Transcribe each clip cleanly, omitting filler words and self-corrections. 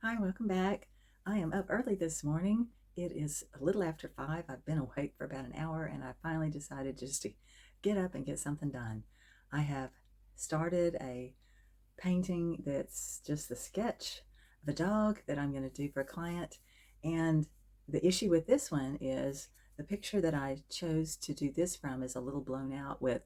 Hi, welcome back. I am up early this morning. It is a little after 5. I've been awake for about an hour and I finally decided just to get up and get something done. I have started a painting that's just the sketch of a dog that I'm going to do for a client. And the issue with this one is the picture that I chose to do this from is a little blown out with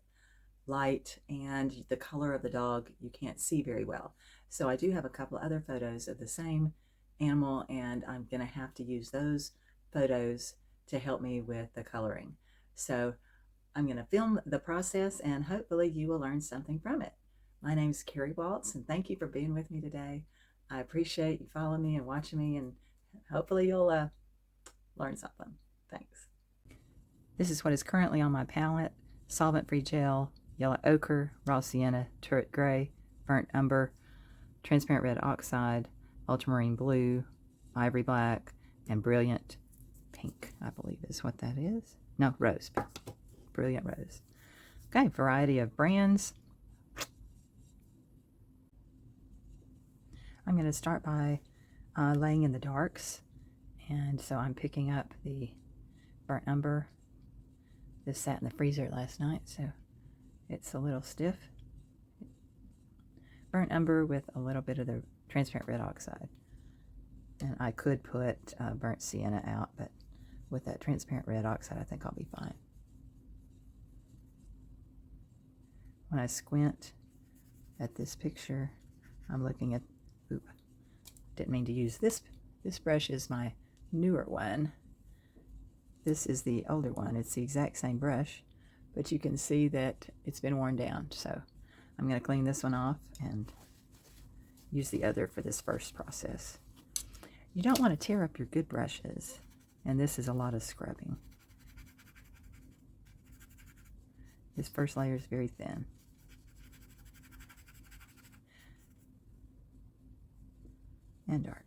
light, and the color of the dog you can't see very well. So I do have a couple other photos of the same animal, and I'm going to have to use those photos to help me with the coloring. So I'm going to film the process and hopefully you will learn something from it. My name is Kari Waltz, and thank you for being with me today. I appreciate you following me and watching me, and hopefully you'll learn something. Thanks. This is what is currently on my palette: solvent-free gel, yellow ochre, raw sienna, turret gray, burnt umber, transparent red oxide, ultramarine blue, ivory black, and brilliant pink, I believe is what that is. No, rose. Brilliant rose. Okay, variety of brands. I'm going to start by laying in the darks. And so I'm picking up the burnt umber. This sat in the freezer last night, so it's a little stiff. Burnt umber with a little bit of the transparent red oxide. And I could put burnt sienna out, but with that transparent red oxide, I think I'll be fine. When I squint at this picture, I'm looking at, didn't mean to use this. This brush is my newer one. This is the older one. It's the exact same brush, but you can see that it's been worn down. So I'm going to clean this one off and use the other for this first process. You don't want to tear up your good brushes, and this is a lot of scrubbing. This first layer is very thin. And dark.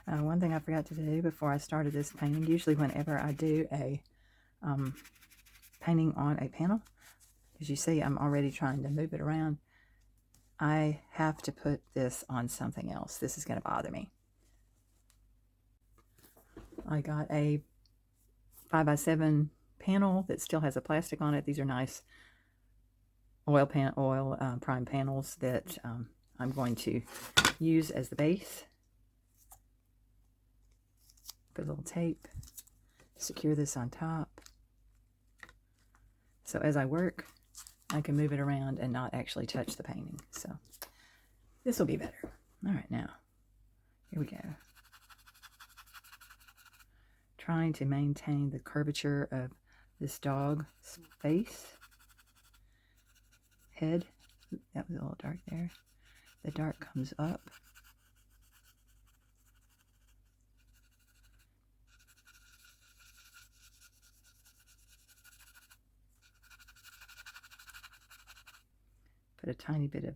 One thing I forgot to do before I started this painting, usually whenever I do a painting on a panel, as you see I'm already trying to move it around, I have to put this on something else. This is going to bother me. I got a 5x7 panel that still has a plastic on it. These are nice oil prime panels that I'm going to use as the base. Put a little tape, secure this on top. So as I work, I can move it around and not actually touch the painting. So this will be better. All right, now, here we go. Trying to maintain the curvature of this dog's face. Head, that was a little dark there. The dark comes up. Put a tiny bit of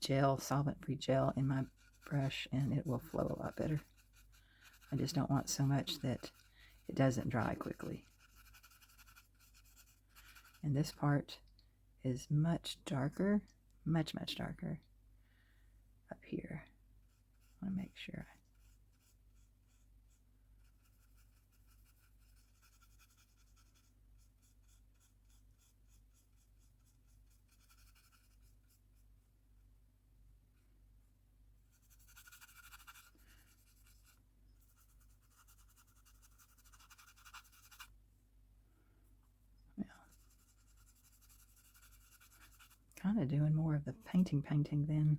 gel, solvent-free gel in my brush, and it will flow a lot better. I just don't want so much that it doesn't dry quickly. And this part is much darker, much darker up here. I want to make sure kind of doing more of the painting than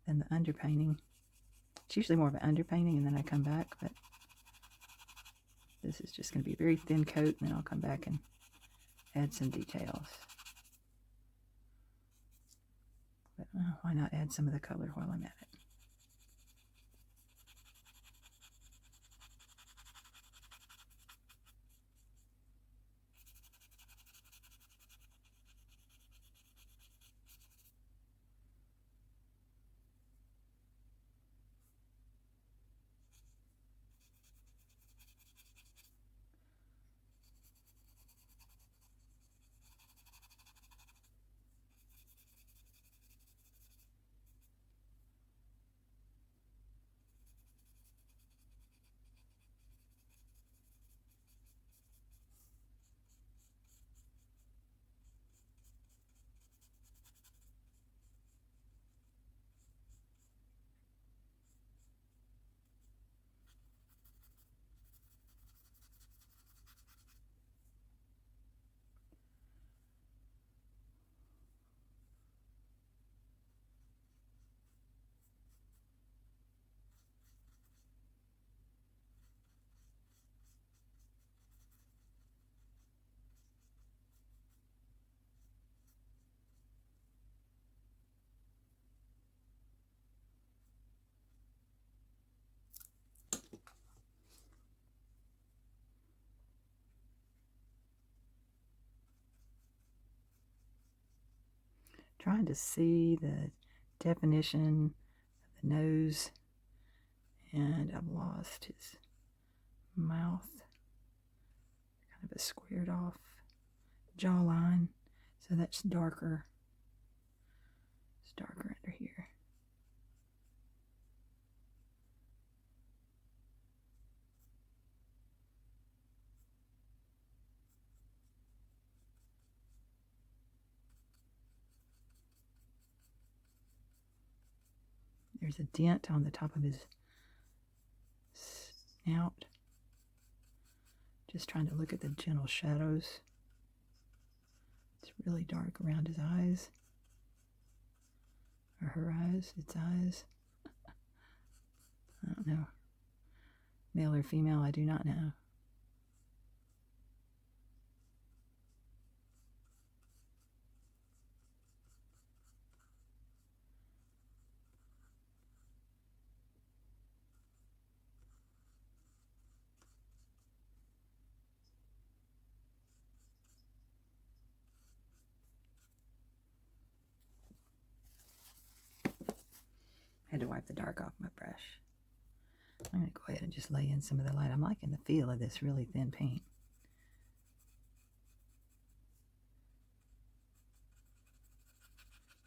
the underpainting. It's usually more of an underpainting and then I come back, but this is just going to be a very thin coat, and then I'll come back and add some details. But why not add some of the color while I'm at it? Trying to see the definition of the nose, and I've lost his mouth. Kind of a squared off jawline, so that's darker. It's darker under here. There's a dent on the top of his snout. Just trying to look at the gentle shadows. It's really dark around his eyes. Or her eyes, its eyes. I don't know. Male or female, I do not know. I had to wipe the dark off my brush. I'm going to go ahead and just lay in some of the light. I'm liking the feel of this really thin paint.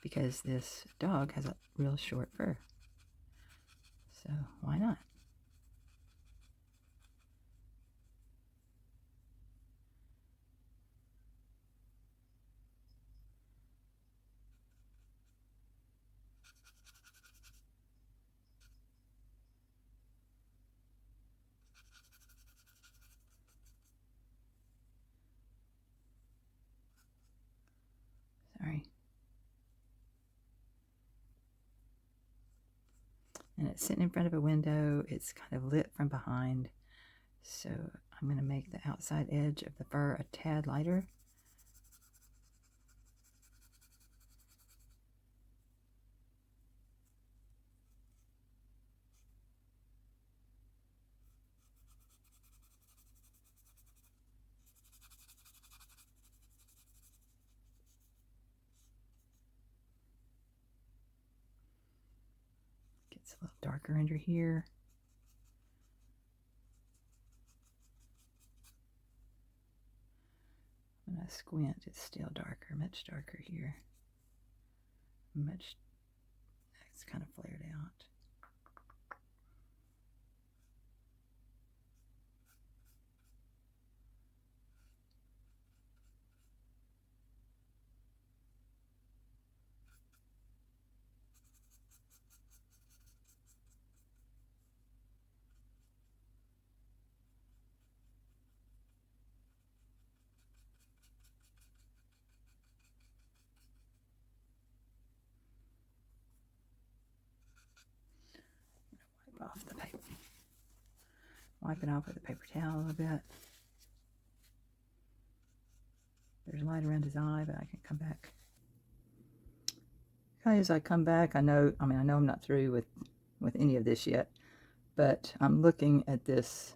Because this dog has a real short fur. So why not? Sorry. And it's sitting in front of a window. It's kind of lit from behind. So I'm going to make the outside edge of the fur a tad lighter. Gets a little darker under here. When I squint, it's still darker, much darker here. It's kind of flared out. Off the paper. Wipe it off with a paper towel a little bit. there's light around his eye, but I can come back. Okay, as I come back, I know I'm not through with any of this yet, but I'm looking at this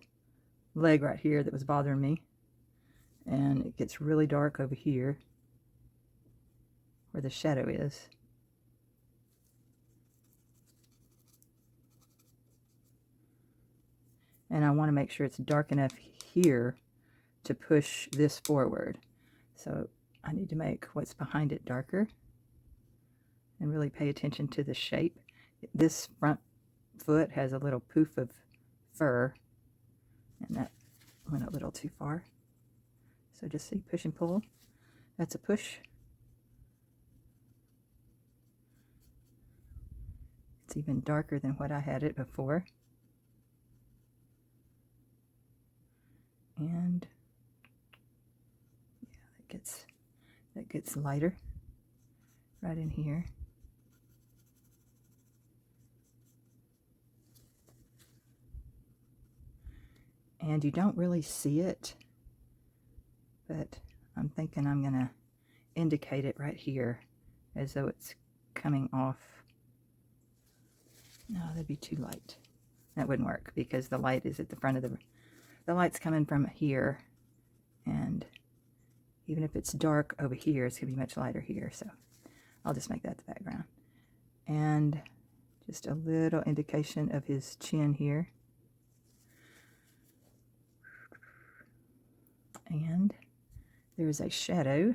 leg right here that was bothering me, and it gets really dark over here where the shadow is. And I want to make sure it's dark enough here to push this forward. So I need to make what's behind it darker and really pay attention to the shape. This front foot has a little poof of fur, and that went a little too far. So just see, push and pull. That's a push. It's even darker than what I had it before. And yeah, that gets lighter right in here. And you don't really see it, but I'm thinking I'm going to indicate it right here as though it's coming off. No, that'd be too light. That wouldn't work because the light is at the front of the light's coming from here, and even if it's dark over here, it's going to be much lighter here, so I'll just make that the background. And just a little indication of his chin here. And there's a shadow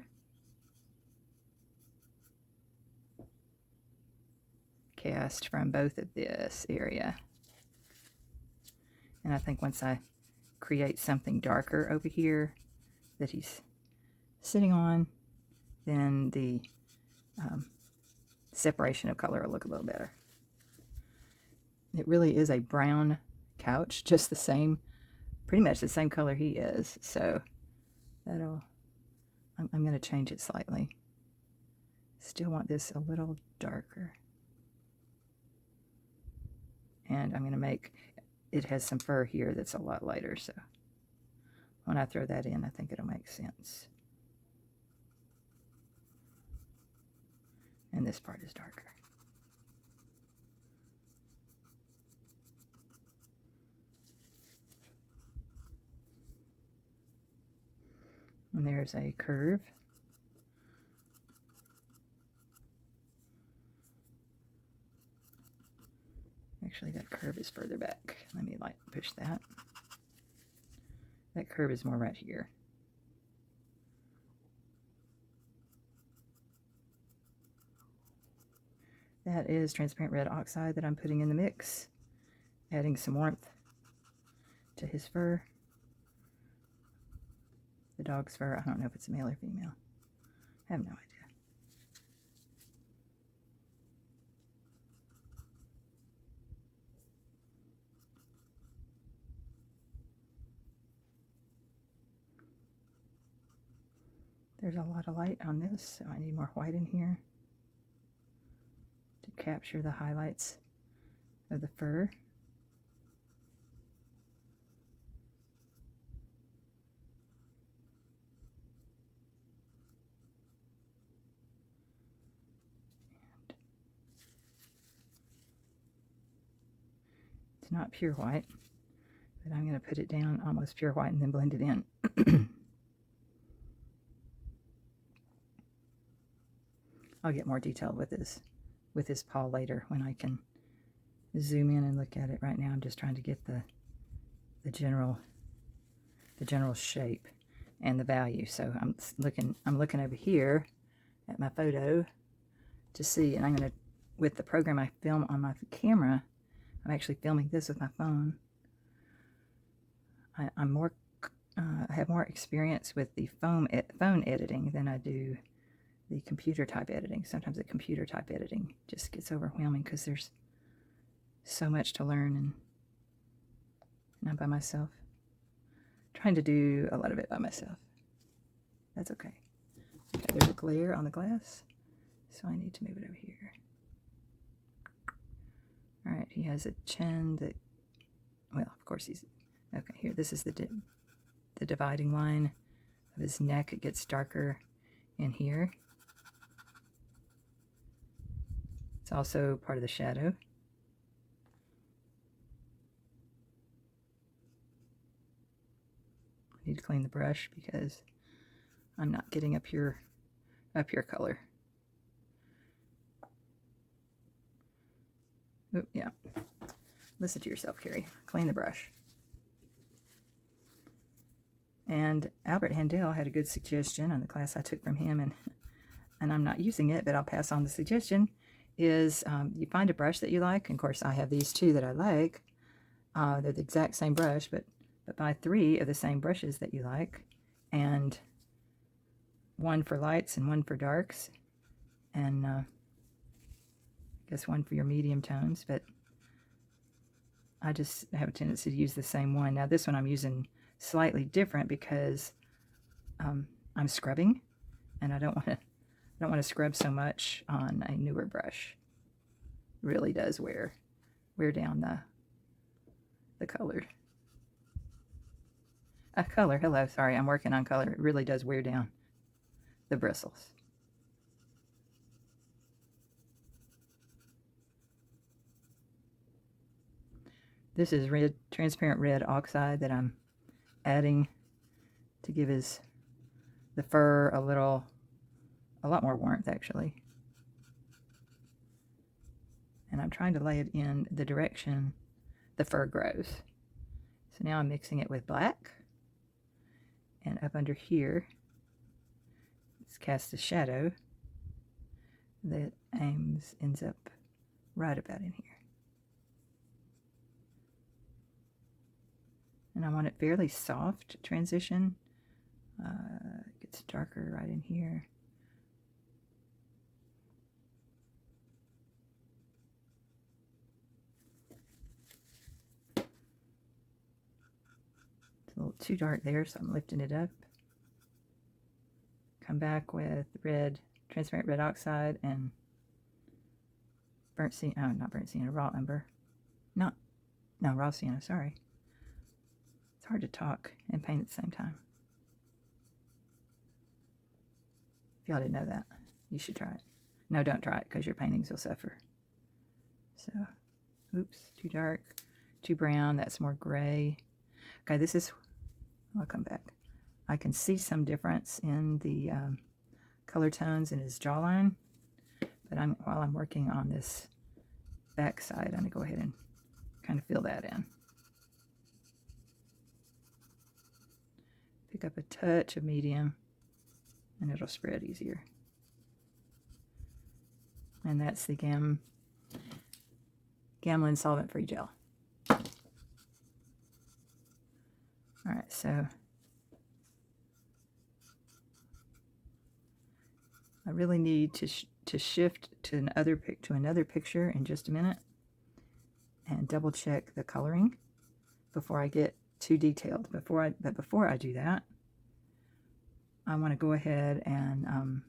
cast from both of this area. And I think once I create something darker over here that he's sitting on, then the separation of color will look a little better. It really is a brown couch, just the same, pretty much the same color he is, so I'm going to change it slightly. Still want this a little darker. And I'm going to make, it has some fur here that's a lot lighter, so when I throw that in, I think it'll make sense. And this part is darker. And there's a curve. Actually, that curve is further back. Let me push that. That curve is more right here. That is transparent red oxide that I'm putting in the mix, adding some warmth to his fur. The dog's fur, I don't know if it's male or female. I have no idea. There's a lot of light on this, so I need more white in here to capture the highlights of the fur. It's not pure white, but I'm going to put it down almost pure white and then blend it in. I'll get more detailed with his paw later when I can zoom in and look at it. Right now I'm just trying to get the general shape and the value. So I'm looking over here at my photo to see, and I'm going to, with the program I film on my camera, I'm actually filming this with my phone. I have more experience with the phone editing than I do the computer type editing. Sometimes the computer type editing just gets overwhelming because there's so much to learn, and I'm by myself. Trying to do a lot of it by myself. That's okay. Okay, there's a glare on the glass, so I need to move it over here. All right, he has a chin that, well, of course he's, okay, here, this is the dividing line of his neck. It gets darker in here. It's also part of the shadow. I need to clean the brush because I'm not getting up here color. Oh, yeah. Listen to yourself, Kari. Clean the brush. And Albert Handel had a good suggestion on the class I took from him, and I'm not using it, but I'll pass on the suggestion, is you find a brush that you like. And of course, I have these two that I like. They're the exact same brush, but buy 3 of the same brushes that you like, and one for lights and one for darks, and I guess one for your medium tones, but I just have a tendency to use the same one. Now this one I'm using slightly different because I'm scrubbing, and I don't want to scrub so much on a newer brush. It really does wear down the color. Color, hello, sorry, I'm working on color. It really does wear down the bristles. This is red, transparent red oxide that I'm adding to give the fur a lot more warmth, actually. And I'm trying to lay it in the direction the fur grows. So now I'm mixing it with black, and up under here it's cast a shadow that ends up right about in here. And I want it fairly soft transition. It gets darker right in here. It's a little too dark there, so I'm lifting it up. Come back with red, transparent red oxide and burnt sienna, not burnt sienna, raw umber. Raw sienna, sorry. It's hard to talk and paint at the same time. If y'all didn't know that, you should try it. No, don't try it because your paintings will suffer. So, oops, too dark, too brown, that's more gray. Okay, I'll come back. I can see some difference in the color tones in his jawline, but while I'm working on this back side, I'm going to go ahead and kind of fill that in. Pick up a touch of medium, and it'll spread easier. And that's the Gamlin solvent-free gel. All right, so I really need to shift to another picture in just a minute and double check the coloring before I get too detailed. But before I do that, I want to go ahead and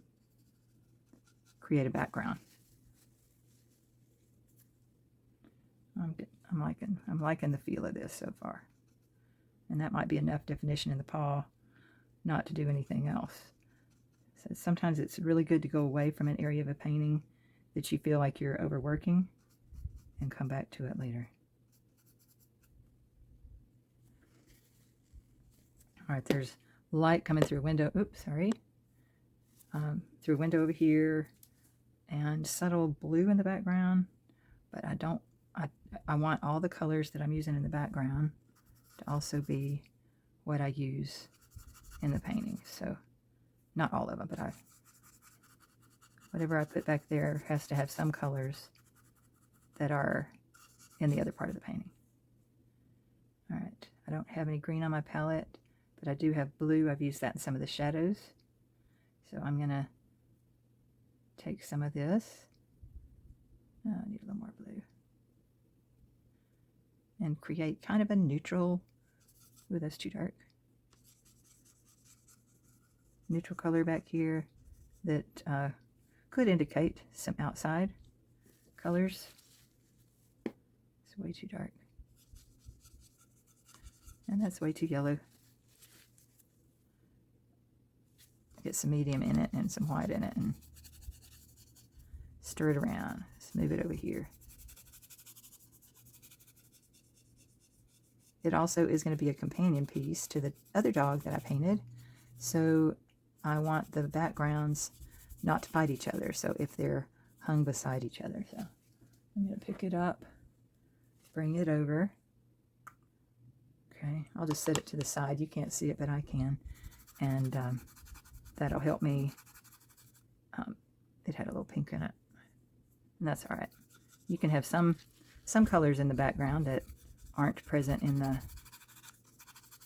create a background. I'm liking the feel of this so far, and that might be enough definition in the paw not to do anything else. So sometimes it's really good to go away from an area of a painting that you feel like you're overworking and come back to it later. All right, there's light coming through a window. Oops, sorry. Through a window over here, and subtle blue in the background. But I want all the colors that I'm using in the background to also be what I use in the painting. So not all of them, but whatever I put back there has to have some colors that are in the other part of the painting. All right, I don't have any green on my palette, but I do have blue. I've used that in some of the shadows. So I'm gonna take some of this. Oh, I need a little more blue. And create kind of a neutral, ooh, that's too dark. Neutral color back here that could indicate some outside colors. It's way too dark. And that's way too yellow. get some medium in it and some white in it and stir it around. Let's move it over here. It also is going to be a companion piece to the other dog that I painted. So I want the backgrounds not to fight each other. So if they're hung beside each other. So I'm going to pick it up, bring it over. Okay, I'll just set it to the side. You can't see it, but I can. And that'll help me. It had a little pink in it. And that's all right. You can have some colors in the background that aren't present in the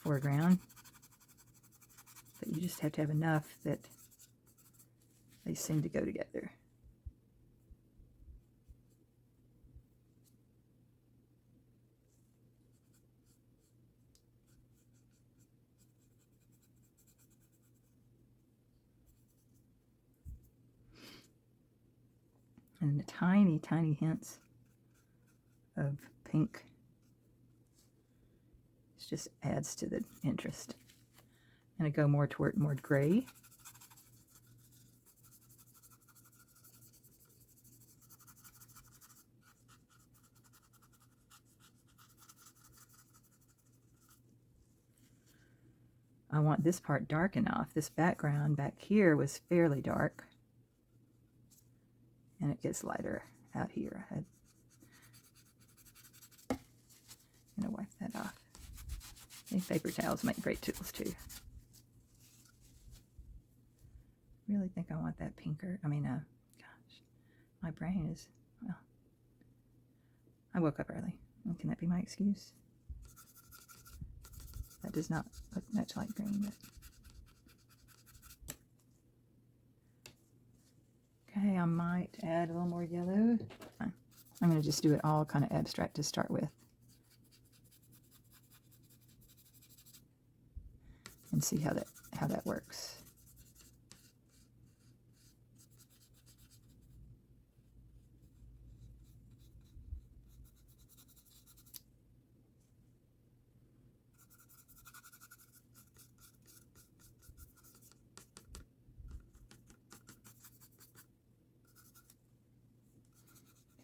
foreground, but you just have to have enough that they seem to go together. And the tiny, tiny hints of pink. It just adds to the interest. And I go more toward more gray. I want this part dark enough. This background back here was fairly dark. And it gets lighter out here. I'm going to wipe that off. These paper towels make great tools too. Really think I want that pinker. I mean, gosh, my brain is, well, I woke up early. Can that be my excuse? That does not look much like green, but. Okay, I might add a little more yellow. I'm going to just do it all kind of abstract to start with. And see how that works.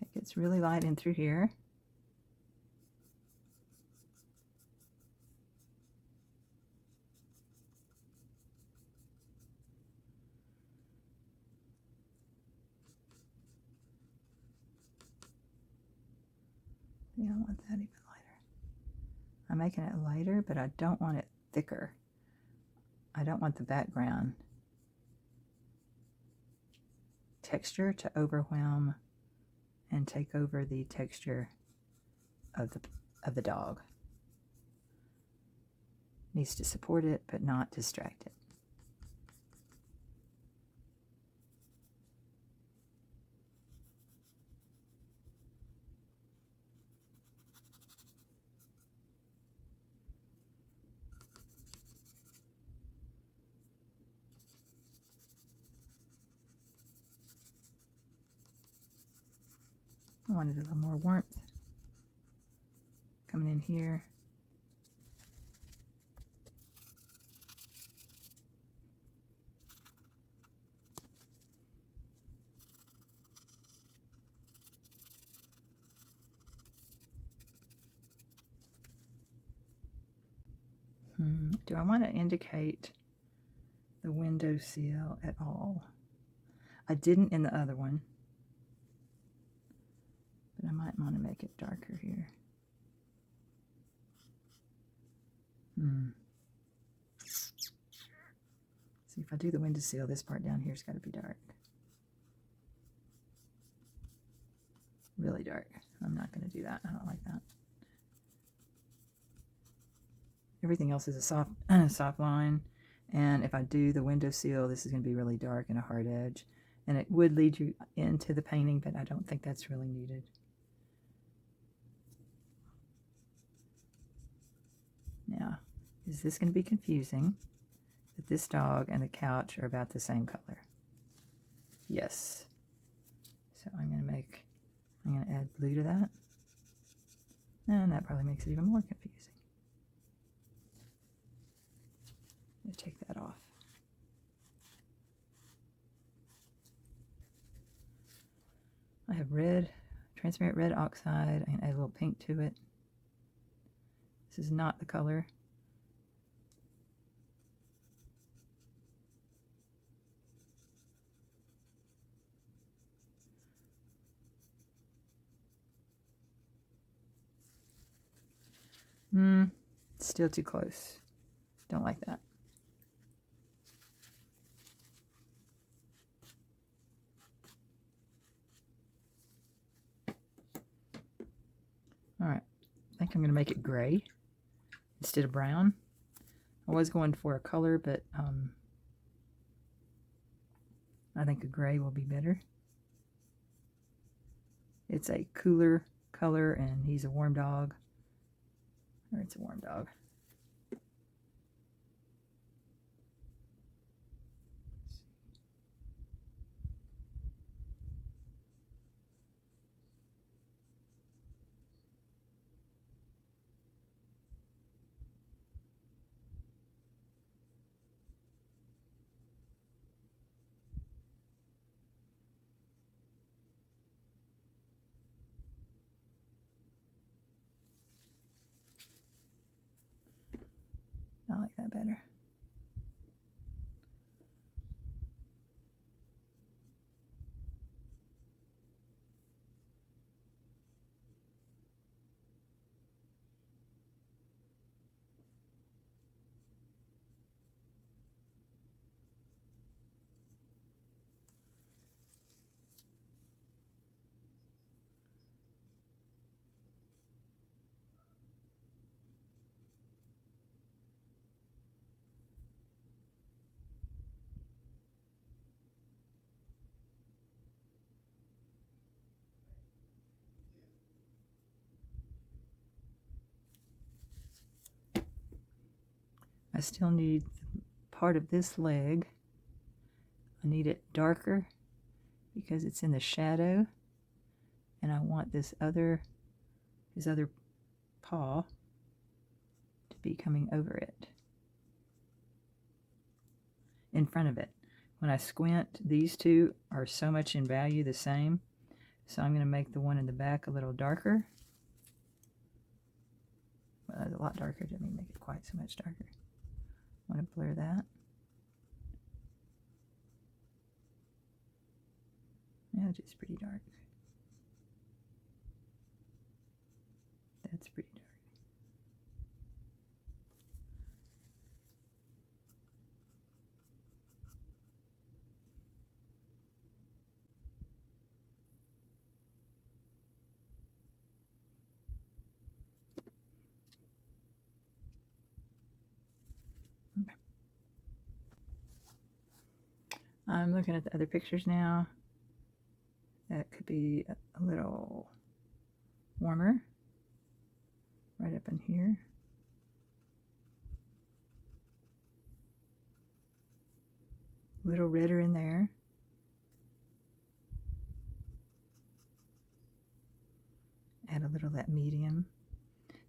It gets really light in through here. Yeah, I want that even lighter. I'm making it lighter, but I don't want it thicker. I don't want the background texture to overwhelm and take over the texture of the dog. Needs to support it, but not distract it. I wanted a little more warmth coming in here. Do I want to indicate the window sill at all? I didn't in the other one. But I might want to make it darker here. See, if I do the windowsill, this part down here's got to be dark. Really dark. I'm not going to do that. I don't like that. Everything else is a soft line. And if I do the windowsill, this is going to be really dark and a hard edge. And it would lead you into the painting, but I don't think that's really needed. Now, is this going to be confusing that this dog and the couch are about the same color? Yes. So I'm going to add blue to that. And that probably makes it even more confusing. I'm going to take that off. I have red, transparent red oxide. I can add a little pink to it. This is not the color. Still too close. Don't like that. All right, I think I'm going to make it gray instead of brown. I was going for a color, but I think a gray will be better. It's a cooler color, and he's a warm dog. Or it's a warm dog. I like that better. I still need part of this leg. I need it darker because it's in the shadow, and I want his other paw to be coming over it, in front of it. When I squint, these two are so much in value the same, so I'm going to make the one in the back a little darker. Well, that's a lot darker. Didn't make it quite so much darker. I want to blur that. Yeah, just pretty dark. That's pretty dark. Okay. I'm looking at the other pictures now. That could be a little warmer. Right up in here. A little redder in there. Add a little of that medium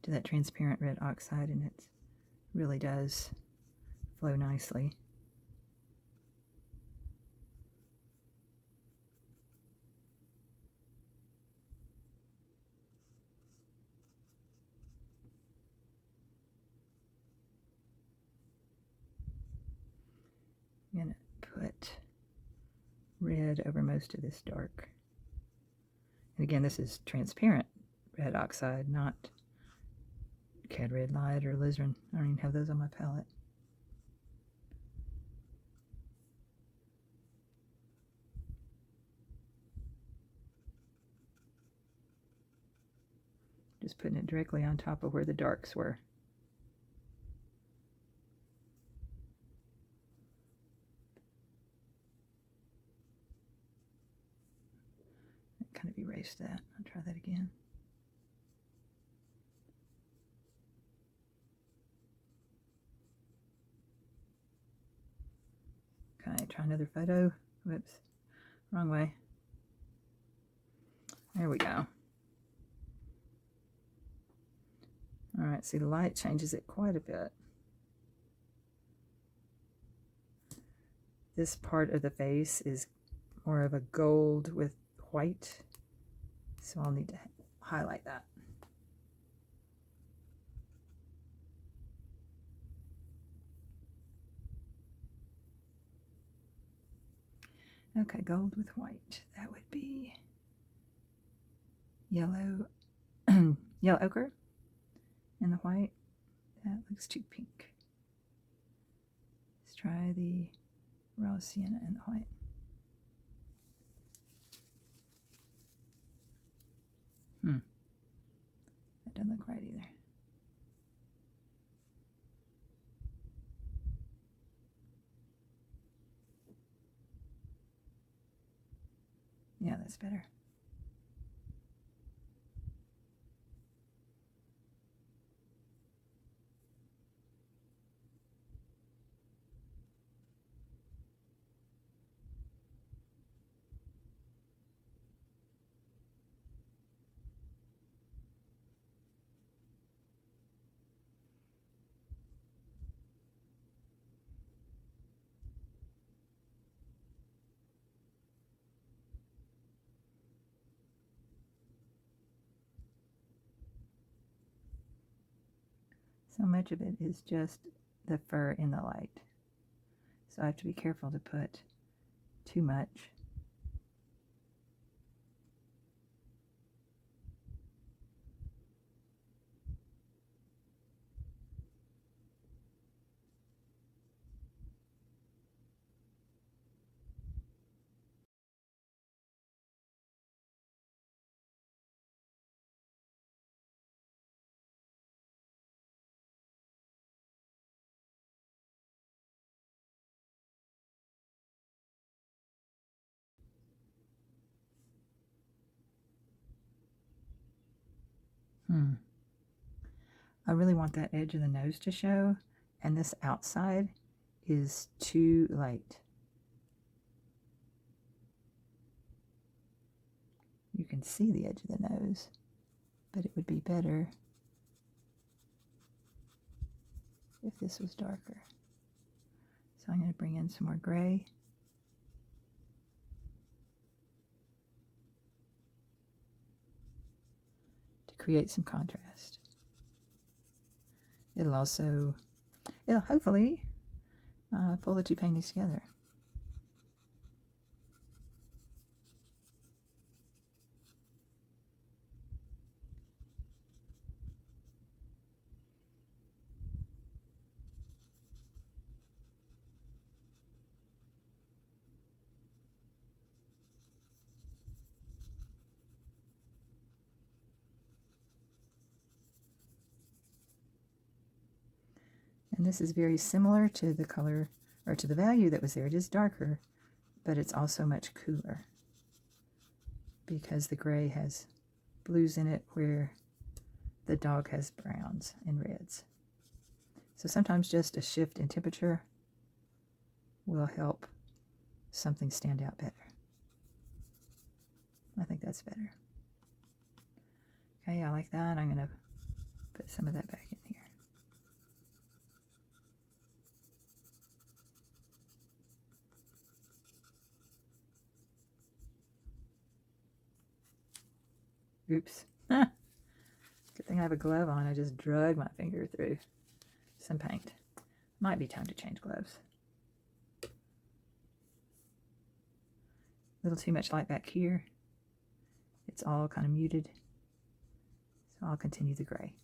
to that transparent red oxide, and it really does flow nicely. I'm going to put red over most of this dark. And again, this is transparent red oxide, not cad red light or alizarin. I don't even have those on my palette. Just putting it directly on top of where the darks were. Kind of erase that. I'll try that again. Okay, try another photo. Whoops, wrong way. There we go. All right, see, the light changes it quite a bit. This part of the face is more of a gold with white So I'll need to highlight that. Okay, gold with white. That would be yellow, yellow ochre and the white. That looks too pink. Let's try the raw sienna and the white. That doesn't look right either. Yeah, that's better. So much of it is just the fur in the light. So I have to be careful to put too much. I really want that edge of the nose to show, and this outside is too light. You can see the edge of the nose, but it would be better if this was darker. So I'm going to bring in some more gray. To create some contrast. It'll hopefully pull the two paintings together. And this is very similar to the color, or to the value that was there. It is darker, but it's also much cooler because the gray has blues in it where the dog has browns and reds. So sometimes just a shift in temperature will help something stand out better. I think that's better. Okay, I like that. I'm going to put some of that back in here. Oops. Good thing I have a glove on. I just drug my finger through some paint. Might be time to change gloves. A little too much light back here. It's all kind of muted. So I'll continue the gray.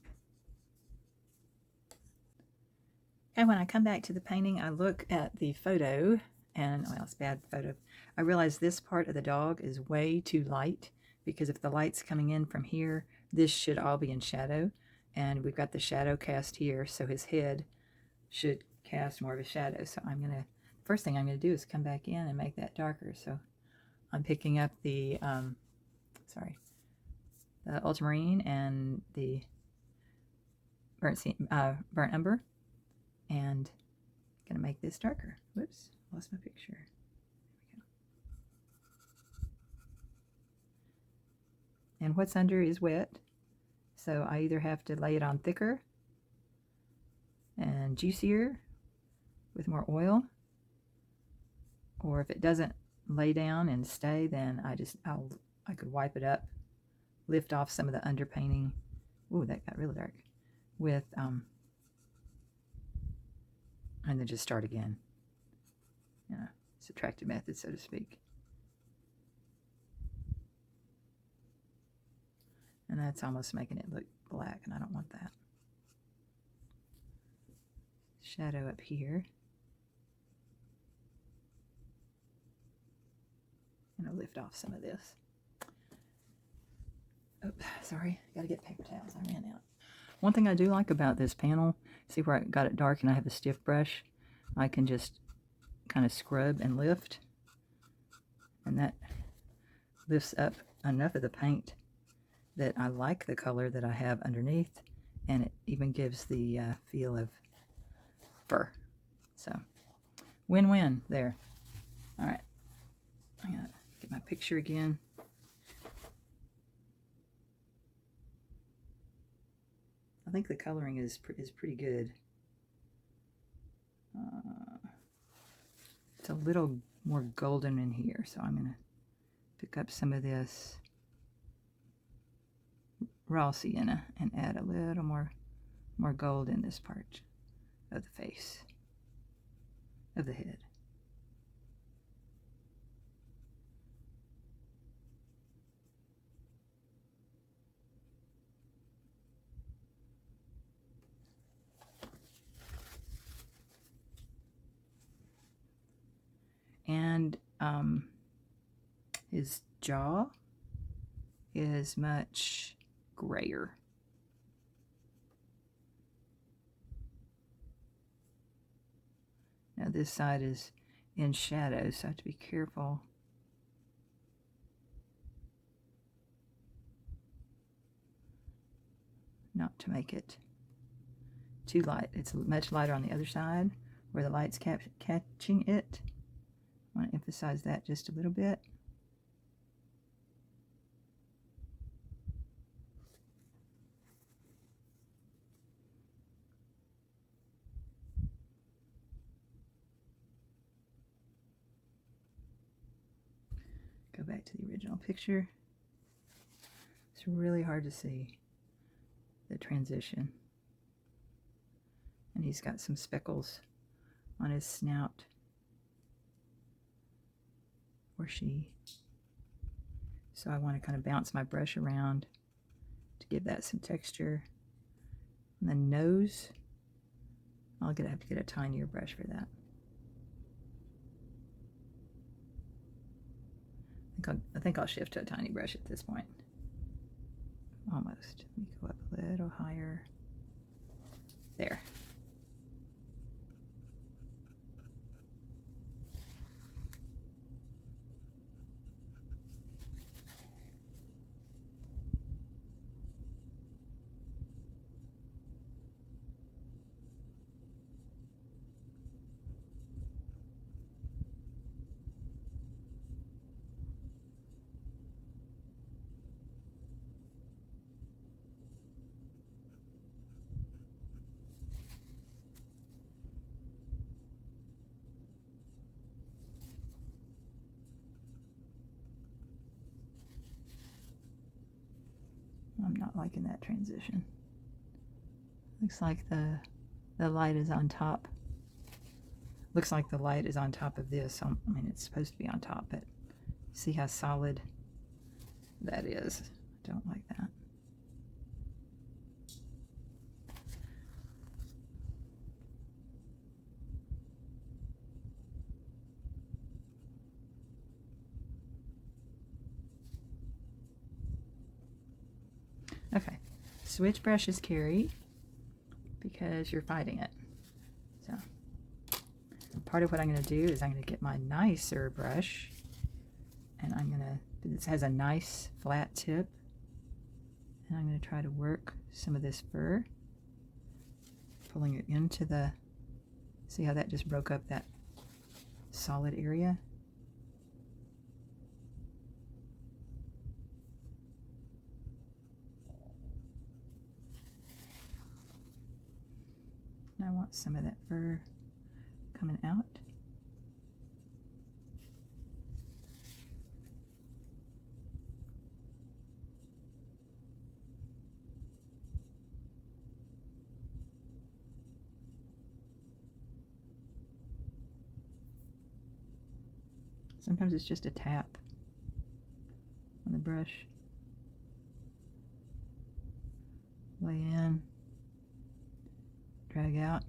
Okay, when I come back to the painting, I look at the photo, and, well, it's a bad photo. I realize this part of the dog is way too light, because if the light's coming in from here, this should all be in shadow, and we've got the shadow cast here, so his head should cast more of a shadow. So first thing I'm going to do is come back in and make that darker. So I'm picking up the ultramarine and the burnt umber, and going to make this darker. Whoops, lost my picture. There we go. And what's under is wet, so I either have to lay it on thicker and juicier with more oil, or if it doesn't lay down and stay, then I could wipe it up lift off some of the underpainting. Ooh, that got really dark. With, and then just start again. Yeah, subtractive method, so to speak. And that's almost making it look black, and I don't want that. Shadow up here. And I'll lift off some of this. Oh, sorry, gotta get paper towels. I ran out. One thing I do like about this panel, see where I got it dark and I have a stiff brush? I can just kind of scrub and lift. And that lifts up enough of the paint that I like the color that I have underneath, and it even gives the feel of fur. So, win-win there. All right, I gotta get my picture again. I think the coloring is pretty good. It's a little more golden in here, so I'm gonna pick up some of this raw sienna and add a little more gold in this part of the face, of the head. And his jaw is much grayer. Now this side is in shadow, so I have to be careful. Not to make it too light. It's much lighter on the other side where the light's catching it. I want to emphasize that just a little bit. Go back to the original picture. It's really hard to see the transition. And he's got some speckles on his snout. Or she. So I want to kind of bounce my brush around to give that some texture. And the nose, I'll have to get a tinier brush for that. I think I'll shift to a tiny brush at this point. Almost. Let me go up a little higher. There. I'm not liking that transition. Looks like the light is on top. Looks like the light is on top of this. I mean, it's supposed to be on top, but see how solid that is. I don't like that. Okay, switch brushes, Kari, because you're fighting it. So part of what I'm going to do is I'm going to get my nicer brush, and I'm going to, this has a nice flat tip, and I'm going to try to work some of this fur, pulling it into the, see how that just broke up that solid area? I want some of that fur coming out. Sometimes it's just a tap on the brush. Lay in, drag out.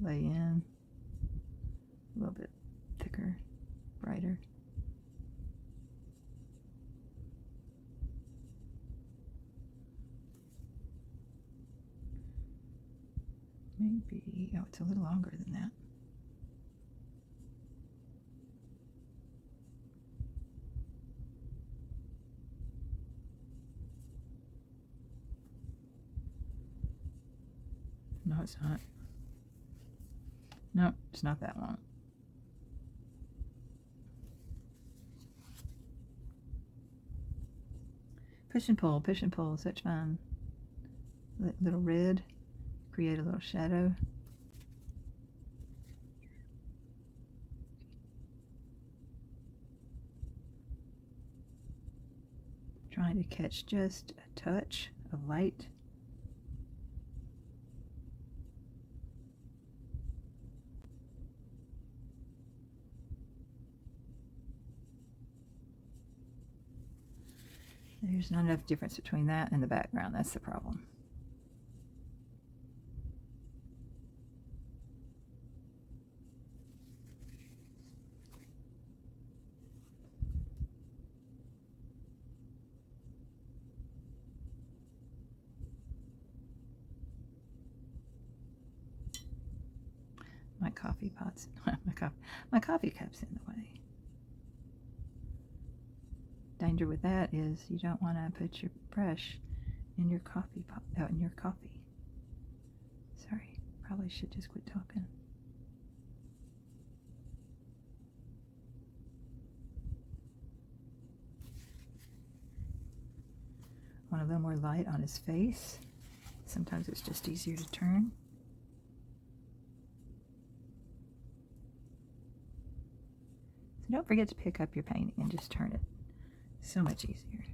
Lay in, a little bit thicker, brighter. Maybe, oh, it's a little longer than that. No, it's not. No, it's not that long. Push and pull, such fun. Little red, create a little shadow. Trying to catch just a touch of light. There's not enough difference between that and the background. That's the problem. My coffee pot's my coffee cup's in the way. Danger with that is you don't want to put your brush in your coffee pot, in your coffee. Sorry, probably should just quit talking. Want a little more light on his face. Sometimes it's just easier to turn. So don't forget to pick up your painting and just turn it. So much easier.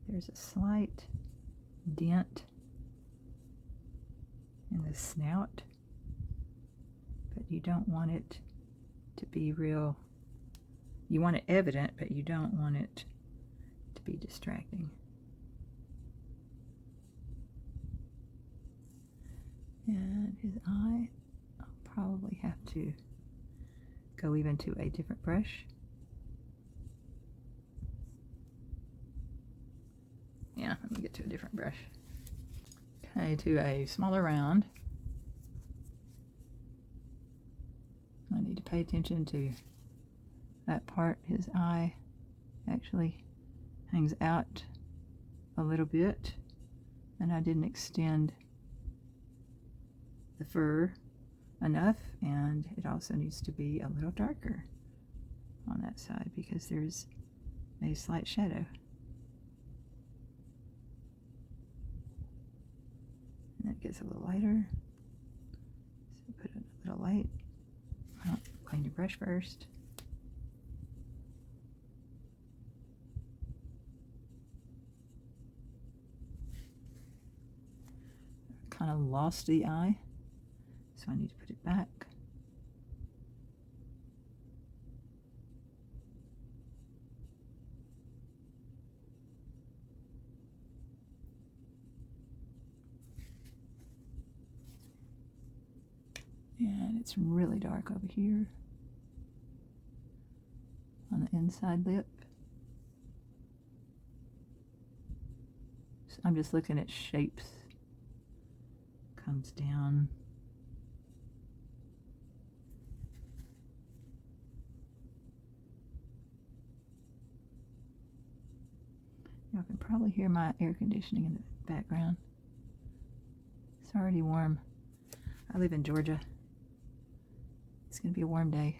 There's a slight dent in the snout, but you don't want it to be real. You want it evident, but you don't want it to be distracting. And his eye, I'll probably have to go even to a different brush. Yeah, let me get to a different brush. Okay, to a smaller round. I need to pay attention to that part. His eye actually hangs out a little bit, and I didn't extend the fur enough, and it also needs to be a little darker on that side because there's a slight shadow. And that gets a little lighter, so put in a little light. Well, clean your brush first. Kind of lost the eye, so I need to put it back. And it's really dark over here on the inside lip. So I'm just looking at shapes. Comes down. Y'all can probably hear my air conditioning in the background. It's already warm. I live in Georgia. It's going to be a warm day.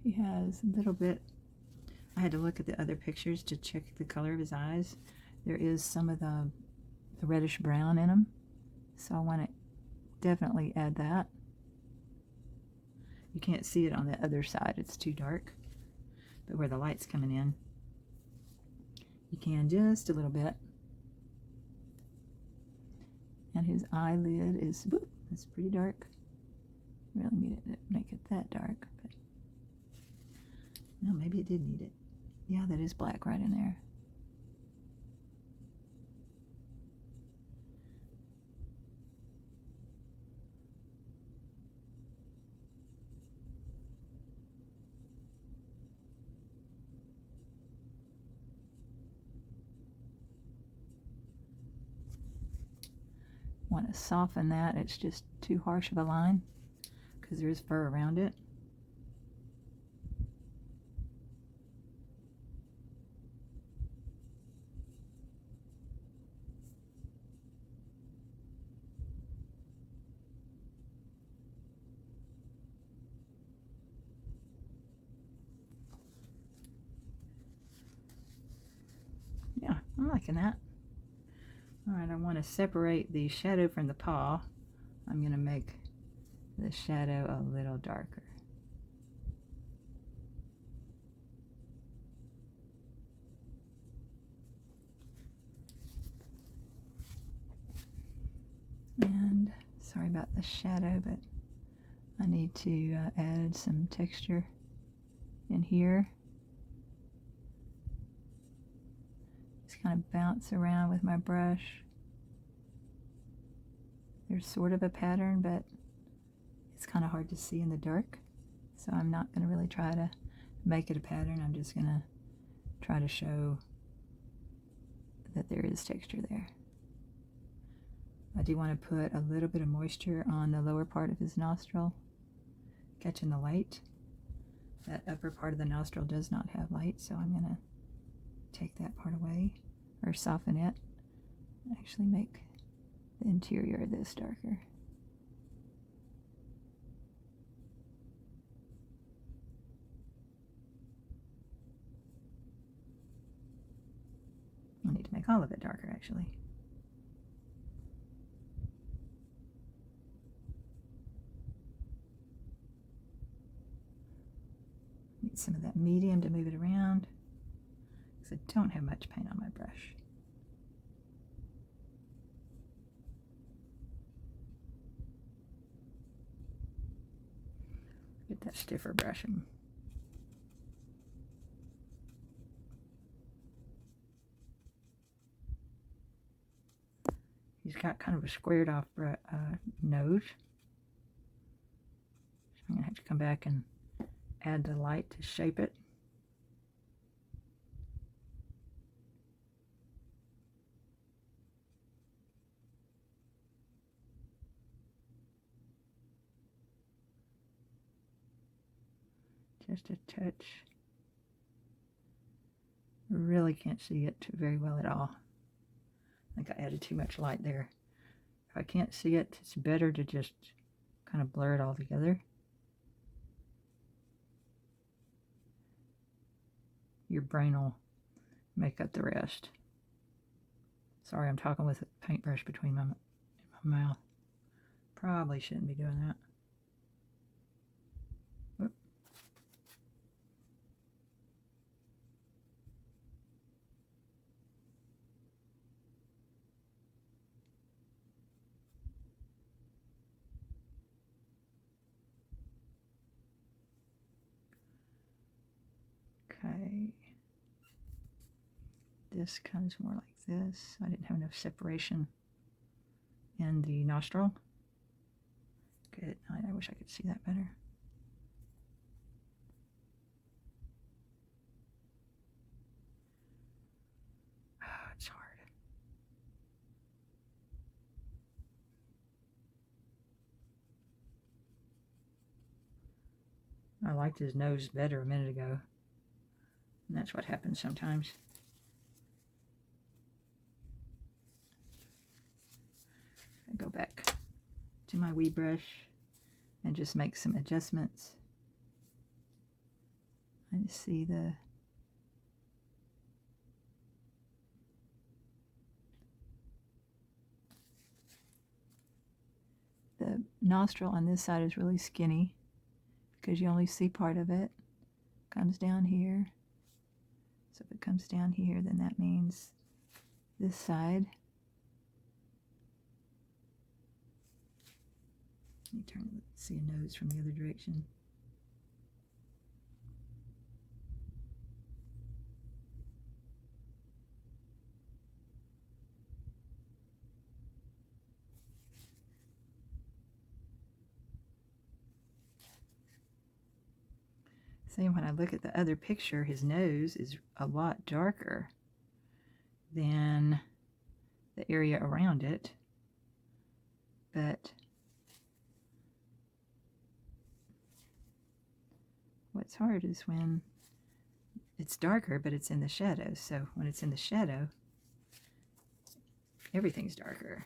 He has a little bit, I had to look at the other pictures to check the color of his eyes. There is some of the reddish brown in them, so I want to definitely add that. You can't see it on the other side, it's too dark, but where the light's coming in, you can just a little bit. And his eyelid is, whoop, it's pretty dark. Really need it to make it that dark, but no, maybe it did need it. Yeah, that is black right in there. Want to soften that. It's just too harsh of a line because there's fur around it. Yeah, I'm liking that. Alright, I want to separate the shadow from the paw. I'm going to make the shadow a little darker. And sorry about the shadow, but I need to add some texture in here. Just kind of bounce around with my brush. There's sort of a pattern, but it's kind of hard to see in the dark. So I'm not going to really try to make it a pattern. I'm just going to try to show that there is texture there. I do want to put a little bit of moisture on the lower part of his nostril, catching the light. That upper part of the nostril does not have light, so I'm going to take that part away, or soften it, and actually make the interior of this darker. I need to make all of it darker, actually. Need some of that medium to move it around, because I don't have much paint on my brush. Get that stiffer brush and he's got kind of a squared off nose. So I'm going to have to come back and add the light to shape it. Just a touch. Really can't see it very well at all. I think I added too much light there. If I can't see it, it's better to just kind of blur it all together. Your brain will make up the rest. Sorry, I'm talking with a paintbrush between my mouth. Probably shouldn't be doing that. Whoop. Okay. This comes more like this. I didn't have enough separation in the nostril. Good. I wish I could see that better. Oh, it's hard. I liked his nose better a minute ago. And that's what happens sometimes. I go back to my wee brush and just make some adjustments. I just see the nostril on this side is really skinny because you only see part of it. Comes down here. So if it comes down here, then that means this side. Let me turn, see a nose from the other direction. See, when I look at the other picture, his nose is a lot darker than the area around it. But what's hard is when it's darker, but it's in the shadow. So when it's in the shadow, everything's darker.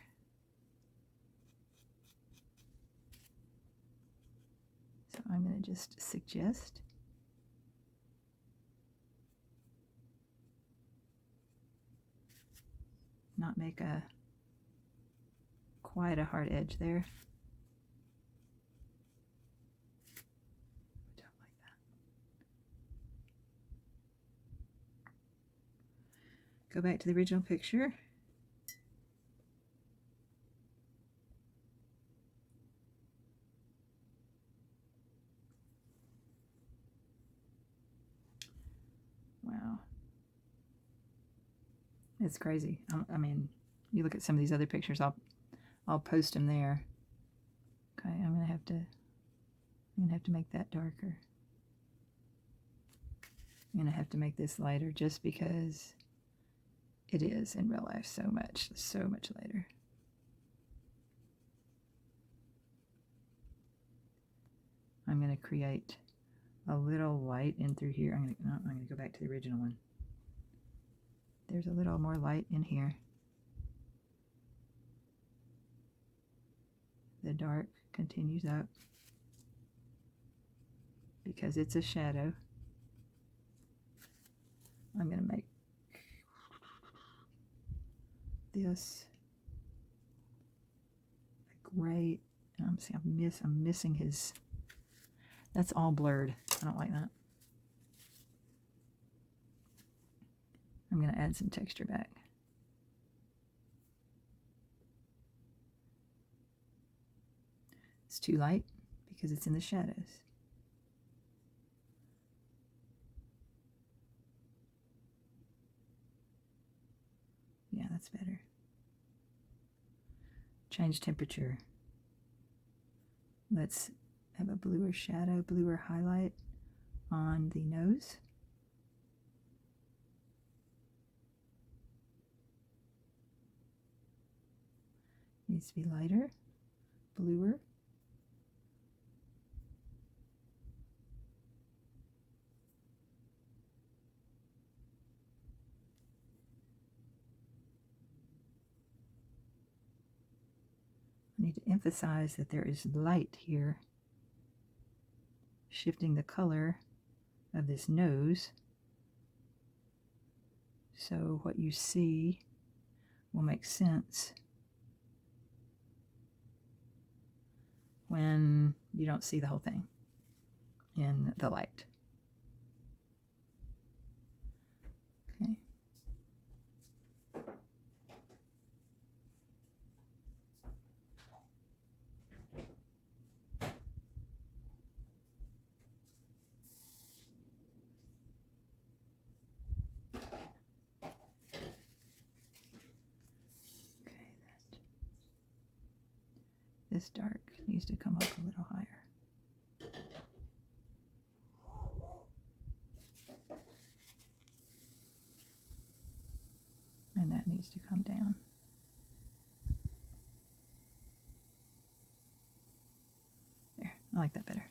So I'm going to just suggest not make quite a hard edge there. Don't like that. Go back to the original picture. Wow. It's crazy. I mean, you look at some of these other pictures, I'll post them there. Okay, I'm gonna have to make that darker. I'm gonna have to make this lighter just because it is in real life so much lighter. I'm gonna create a little light in through here. I'm gonna go back to the original one. There's a little more light in here. The dark continues up because it's a shadow. I'm going to make this a gray. See, I'm missing his. That's all blurred. I don't like that. I'm going to add some texture back. It's too light because it's in the shadows. Yeah, that's better. Change temperature. Let's have a bluer shadow, bluer highlight on the nose. Needs to be lighter, bluer. I need to emphasize that there is light here, shifting the color of this nose. So what you see will make sense when you don't see the whole thing in the light. Okay. This dark needs to come up a little higher. And that needs to come down. There, I like that better.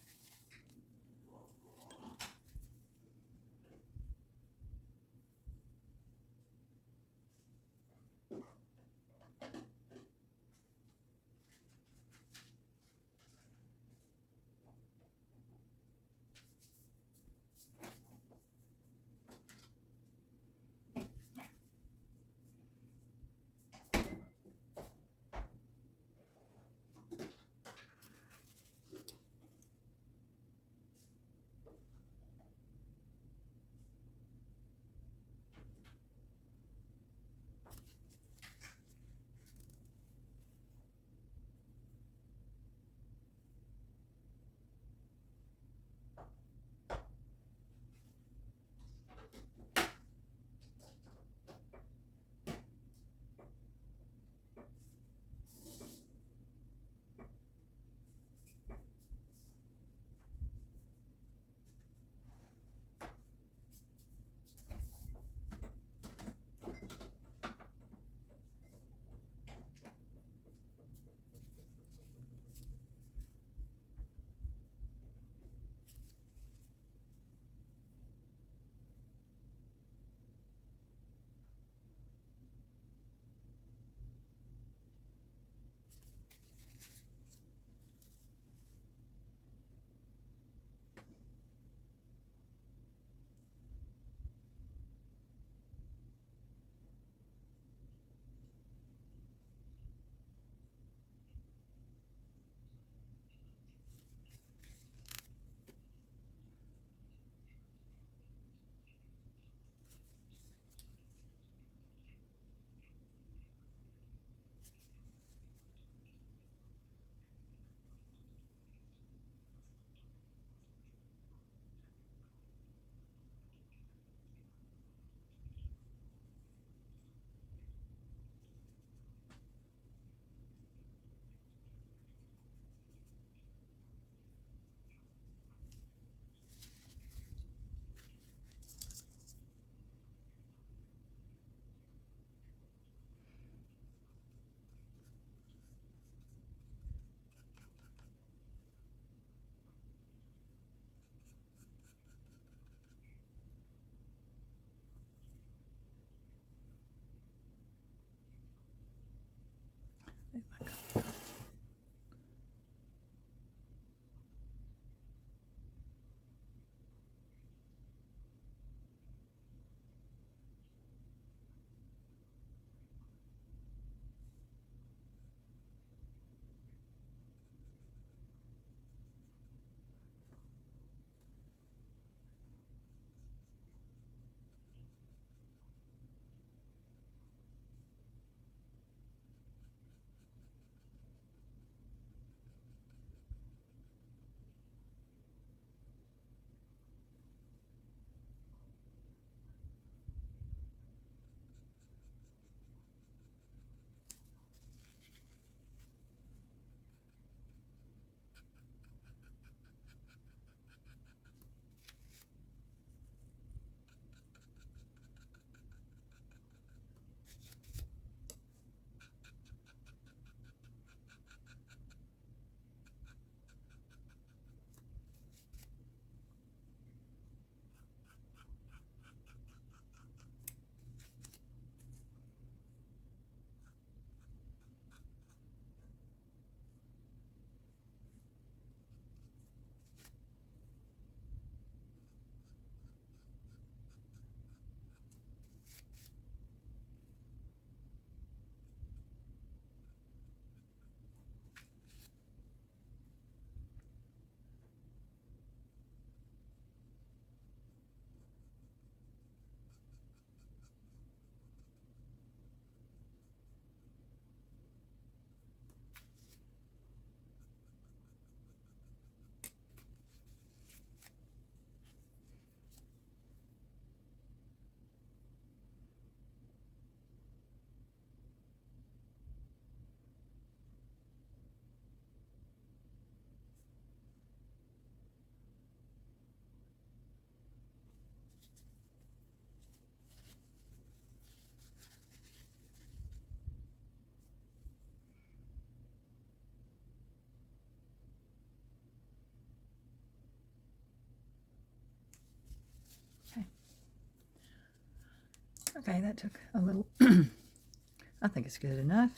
Okay, that took a little. I think it's good enough.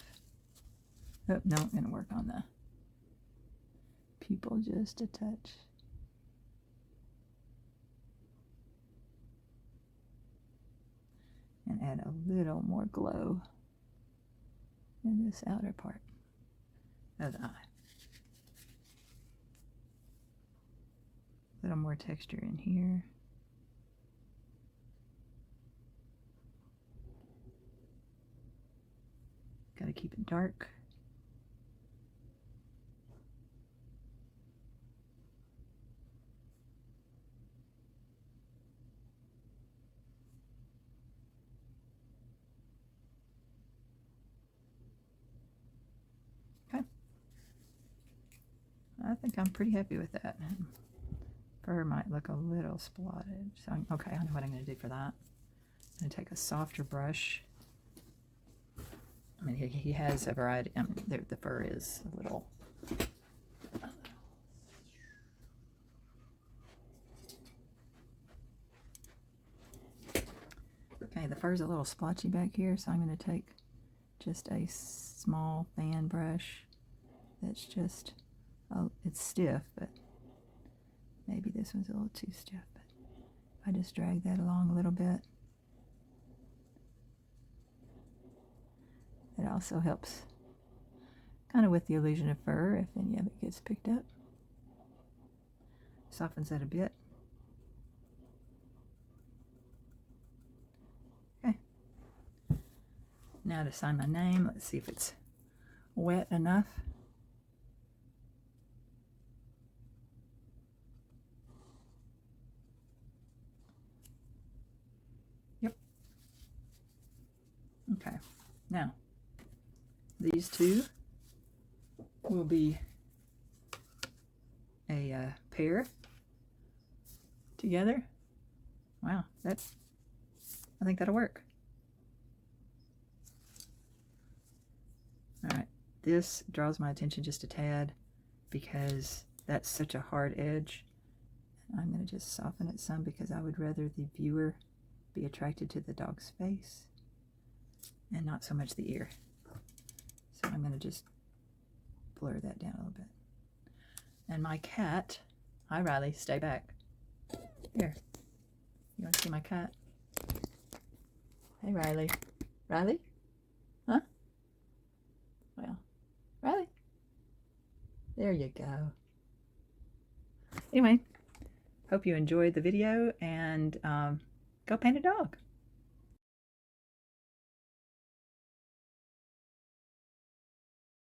Oh, no, I'm going to work on the pupil just a touch. And add a little more glow in this outer part of the eye. A little more texture in here. Got to keep it dark. Okay. I think I'm pretty happy with that. Fur might look a little splotted. So, okay, I know what I'm going to do for that. I'm going to take a softer brush. I mean, he has a variety. I mean, the fur is a little. Okay, the fur's a little splotchy back here, so I'm going to take just a small fan brush that's just, it's stiff, but maybe this one's a little too stiff. But if I just drag that along a little bit, it also helps kind of with the illusion of fur if any of it gets picked up. Softens that a bit. Okay. Now to sign my name, let's see if it's wet enough. Yep. Okay. Now, these two will be a pair together. Wow, I think that'll work. All right, this draws my attention just a tad because that's such a hard edge. I'm going to just soften it some because I would rather the viewer be attracted to the dog's face and not so much the ear. So I'm going to just blur that down a little bit. And my cat, hi Riley, stay back. Here, you want to see my cat? Hey Riley. Riley? Huh? Well, Riley. There you go. Anyway, hope you enjoyed the video and go paint a dog.